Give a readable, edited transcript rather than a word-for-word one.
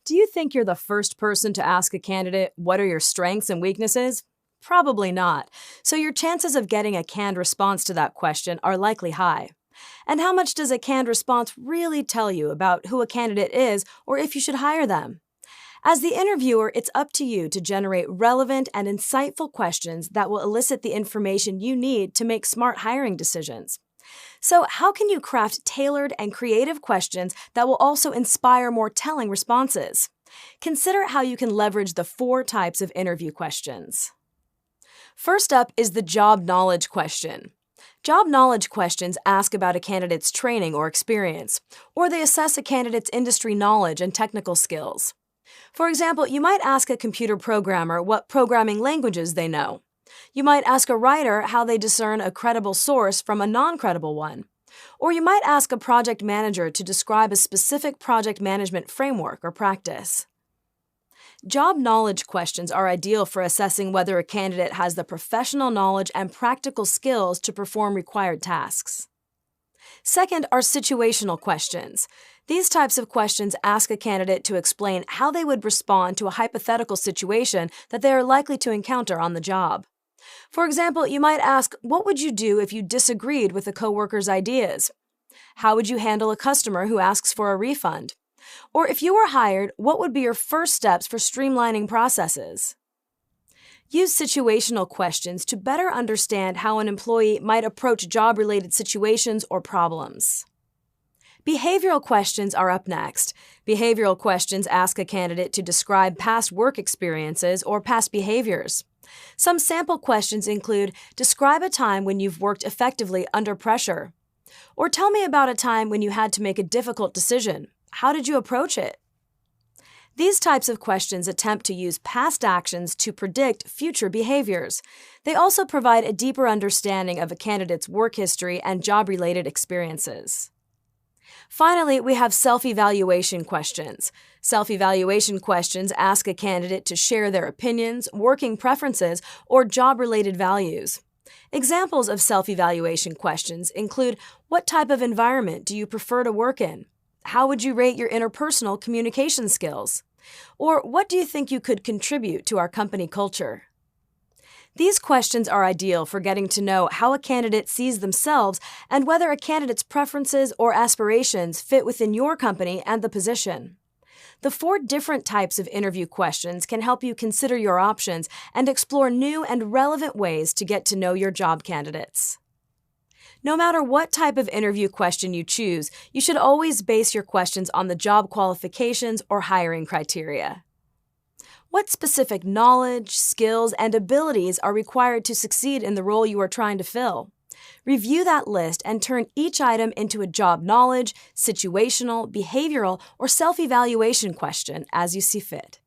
Do you think you're the first person to ask a candidate, what are your strengths and weaknesses? Probably not. So your chances of getting a canned response to that question are likely high. And how much does a canned response really tell you about who a candidate is or if you should hire them? As the interviewer, it's up to you to generate relevant and insightful questions that will elicit the information you need to make smart hiring decisions. So, how can you craft tailored and creative questions that will also inspire more telling responses? Consider how you can leverage the 4 types of interview questions. First up is the job knowledge question. Job knowledge questions ask about a candidate's training or experience, or they assess a candidate's industry knowledge and technical skills. For example, you might ask a computer programmer what programming languages they know. You might ask a writer how they discern a credible source from a non-credible one. Or you might ask a project manager to describe a specific project management framework or practice. Job knowledge questions are ideal for assessing whether a candidate has the professional knowledge and practical skills to perform required tasks. Second are situational questions. These types of questions ask a candidate to explain how they would respond to a hypothetical situation that they are likely to encounter on the job. For example, you might ask, what would you do if you disagreed with a coworker's ideas? How would you handle a customer who asks for a refund? Or if you were hired, what would be your first steps for streamlining processes? Use situational questions to better understand how an employee might approach job-related situations or problems. Behavioral questions are up next. Behavioral questions ask a candidate to describe past work experiences or past behaviors. Some sample questions include, describe a time when you've worked effectively under pressure. Or tell me about a time when you had to make a difficult decision. How did you approach it? These types of questions attempt to use past actions to predict future behaviors. They also provide a deeper understanding of a candidate's work history and job-related experiences. Finally, we have self-evaluation questions. Self-evaluation questions ask a candidate to share their opinions, working preferences, or job-related values. Examples of self-evaluation questions include, what type of environment do you prefer to work in? How would you rate your interpersonal communication skills? Or what do you think you could contribute to our company culture? These questions are ideal for getting to know how a candidate sees themselves and whether a candidate's preferences or aspirations fit within your company and the position. The 4 different types of interview questions can help you consider your options and explore new and relevant ways to get to know your job candidates. No matter what type of interview question you choose, you should always base your questions on the job qualifications or hiring criteria. What specific knowledge, skills, and abilities are required to succeed in the role you are trying to fill? Review that list and turn each item into a job knowledge, situational, behavioral, or self-evaluation question as you see fit.